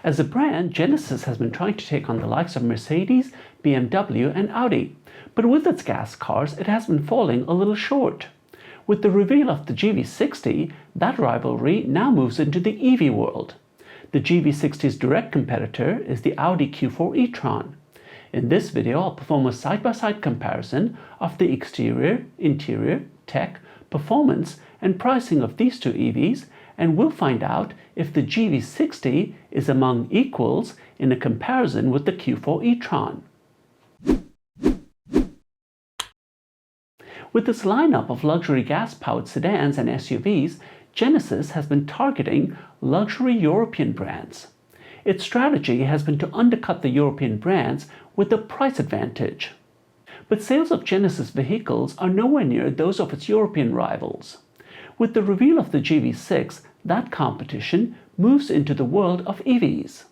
As a brand, Genesis has been trying to take on the likes of Mercedes, BMW, and Audi, but with its gas cars, it has been falling a little short. With the reveal of the GV60, that rivalry now moves into the EV world. The GV60's direct competitor is the Audi Q4 E-tron. In this video, I'll perform a side-by-side comparison of the exterior, interior, tech, performance, and pricing of these two EVs, and we'll find out if the GV60 is among equals in a comparison with the Q4 E-tron. With this lineup of luxury gas-powered sedans and SUVs, Genesis has been targeting luxury European brands. Its strategy has been to undercut the European brands with a price advantage. But sales of Genesis vehicles are nowhere near those of its European rivals. With the reveal of the GV6, that competition moves into the world of EVs.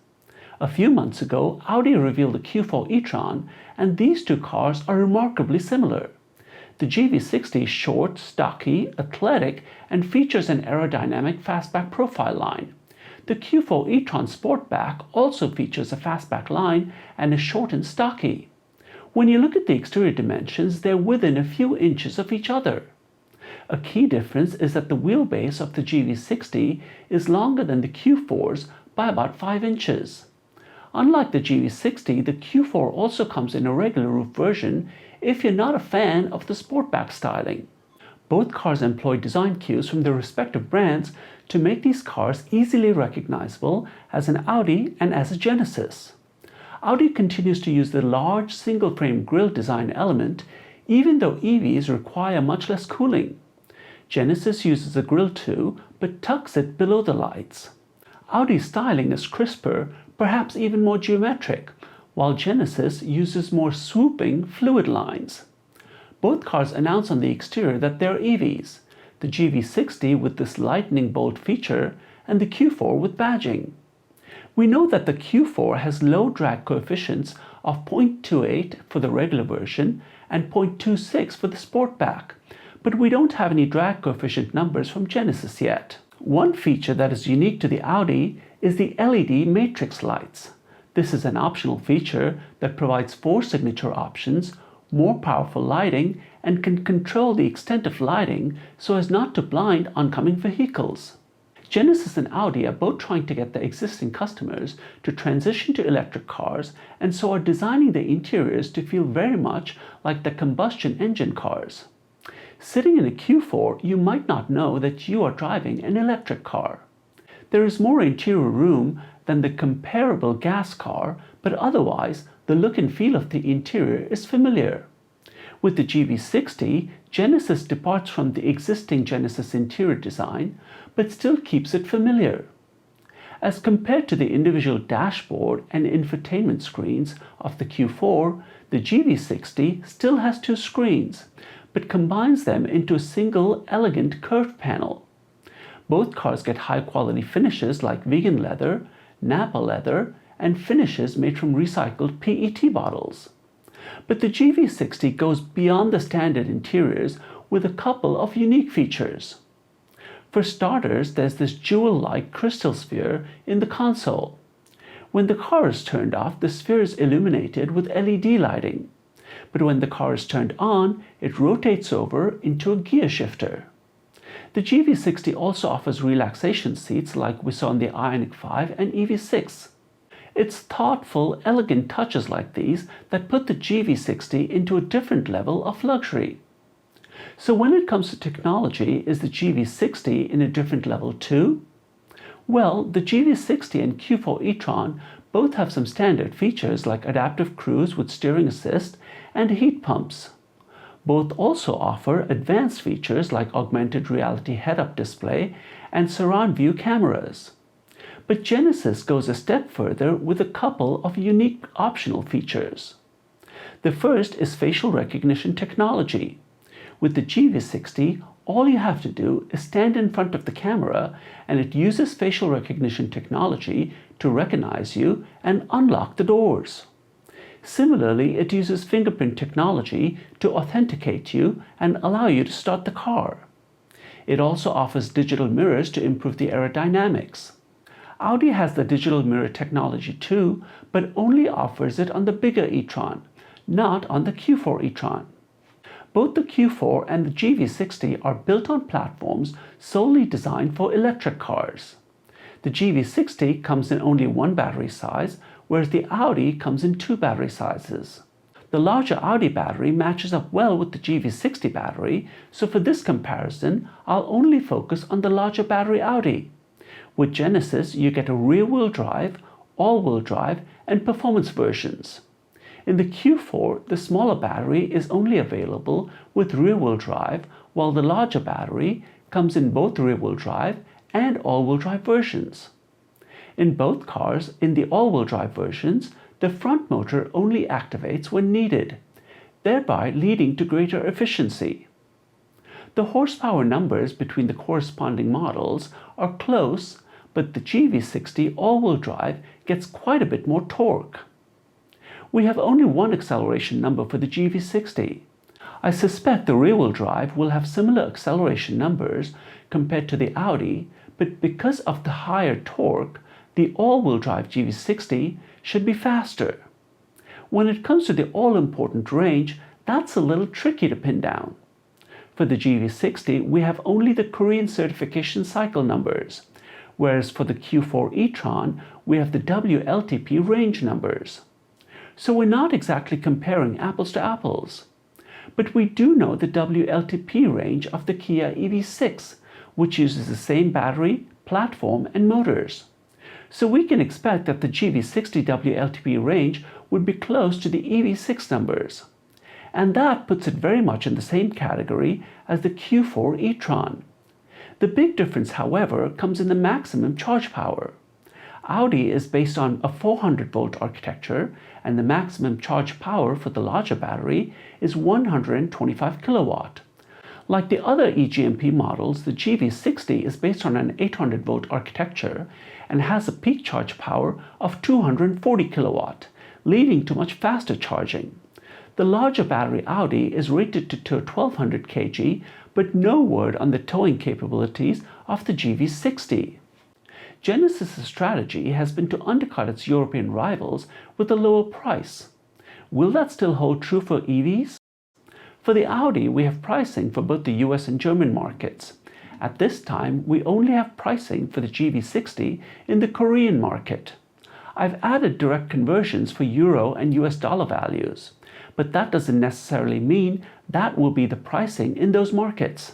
A few months ago, Audi revealed the Q4 E-tron, and these two cars are remarkably similar. The GV60 is short, stocky, athletic, and features an aerodynamic fastback profile line. The Q4 E-tron Sportback also features a fastback line and is short and stocky. When you look at the exterior dimensions, they're within a few inches of each other. A key difference is that the wheelbase of the GV60 is longer than the Q4's by about 5 inches. Unlike the GV60, the Q4 also comes in a regular roof version if you're not a fan of the Sportback styling. Both cars employ design cues from their respective brands to make these cars easily recognizable as an Audi and as a Genesis. Audi continues to use the large single-frame grille design element, even though EVs require much less cooling. Genesis uses the grille too, but tucks it below the lights. Audi's styling is crisper, perhaps even more geometric, while Genesis uses more swooping, fluid lines. Both cars announce on the exterior that they're EVs, the GV60 with this lightning bolt feature and the Q4 with badging. We know that the Q4 has low drag coefficients of 0.28 for the regular version and 0.26 for the Sportback, but we don't have any drag coefficient numbers from Genesis yet. One feature that is unique to the Audi is the LED matrix lights. This is an optional feature that provides 4 signature options, more powerful lighting, and can control the extent of lighting so as not to blind oncoming vehicles. Genesis and Audi are both trying to get their existing customers to transition to electric cars, and so are designing the interiors to feel very much like the combustion engine cars. Sitting in a Q4, you might not know that you are driving an electric car. There is more interior room than the comparable gas car, but otherwise, the look and feel of the interior is familiar. With the GV60, Genesis departs from the existing Genesis interior design, but still keeps it familiar. As compared to the individual dashboard and infotainment screens of the Q4, the GV60 still has 2 screens, but combines them into a single elegant curved panel. Both cars get high-quality finishes like vegan leather, Napa leather, and finishes made from recycled PET bottles. But the GV60 goes beyond the standard interiors with a couple of unique features. For starters, there's this jewel-like crystal sphere in the console. When the car is turned off, the sphere is illuminated with LED lighting. But when the car is turned on, it rotates over into a gear shifter. The GV60 also offers relaxation seats like we saw in the Ioniq 5 and EV6. It's thoughtful, elegant touches like these that put the GV60 into a different level of luxury. So when it comes to technology, is the GV60 in a different level too? Well, the GV60 and Q4 e-tron both have some standard features like adaptive cruise with steering assist and heat pumps. Both also offer advanced features like augmented reality head-up display and surround view cameras. But Genesis goes a step further with a couple of unique optional features. The first is facial recognition technology. With the GV60, all you have to do is stand in front of the camera and it uses facial recognition technology to recognize you and unlock the doors. Similarly, it uses fingerprint technology to authenticate you and allow you to start the car. It also offers digital mirrors to improve the aerodynamics. Audi has the digital mirror technology too, but only offers it on the bigger e-tron, not on the Q4 e-tron. Both the Q4 and the GV60 are built on platforms solely designed for electric cars. The GV60 comes in only one battery size, whereas the Audi comes in two battery sizes. The larger Audi battery matches up well with the GV60 battery, so for this comparison, I'll only focus on the larger battery Audi. With Genesis, you get a rear-wheel drive, all-wheel drive, and performance versions. In the Q4, the smaller battery is only available with rear-wheel drive, while the larger battery comes in both rear-wheel drive and all-wheel drive versions. In both cars, in the all-wheel drive versions, the front motor only activates when needed, thereby leading to greater efficiency. The horsepower numbers between the corresponding models are close, but the GV60 all-wheel drive gets quite a bit more torque. We have only one acceleration number for the GV60. I suspect the rear-wheel drive will have similar acceleration numbers compared to the Audi, but because of the higher torque, the all-wheel drive GV60 should be faster. When it comes to the all-important range, that's a little tricky to pin down. For the GV60, we have only the Korean certification cycle numbers, whereas for the Q4 e-tron, we have the WLTP range numbers. So we're not exactly comparing apples to apples. But we do know the WLTP range of the Kia EV6, which uses the same battery, platform, and motors. So we can expect that the GV60 WLTP range would be close to the EV6 numbers. And that puts it very much in the same category as the Q4 e-tron. The big difference, however, comes in the maximum charge power. Audi is based on a 400-volt architecture, and the maximum charge power for the larger battery is 125 kilowatt. Like the other eGMP models, the GV60 is based on an 800-volt architecture and has a peak charge power of 240 kilowatt, leading to much faster charging. The larger battery Audi is rated to tow 1200 kg, but no word on the towing capabilities of the GV60. Genesis' strategy has been to undercut its European rivals with a lower price. Will that still hold true for EVs? For the Audi, we have pricing for both the US and German markets. At this time, we only have pricing for the GV60 in the Korean market. I've added direct conversions for euro and US dollar values, but that doesn't necessarily mean that will be the pricing in those markets.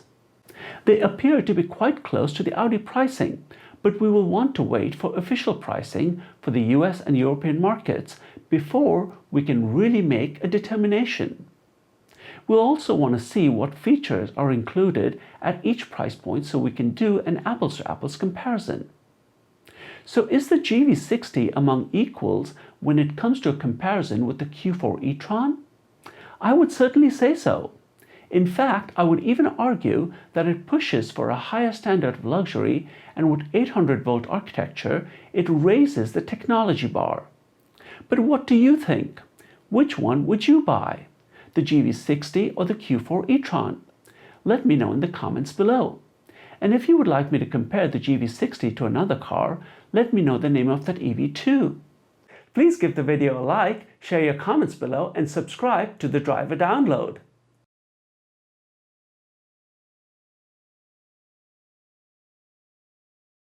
They appear to be quite close to the Audi pricing, but we will want to wait for official pricing for the US and European markets before we can really make a determination. We'll also want to see what features are included at each price point so we can do an apples-to-apples comparison. So is the GV60 among equals when it comes to a comparison with the Q4 e-tron? I would certainly say so. In fact, I would even argue that it pushes for a higher standard of luxury, and with 800-volt architecture, it raises the technology bar. But what do you think? Which one would you buy? The GV60 or the Q4 e-tron? Let me know in the comments below. And if you would like me to compare the GV60 to another car, let me know the name of that EV too. Please give the video a like, share your comments below, and subscribe to the Driver Download.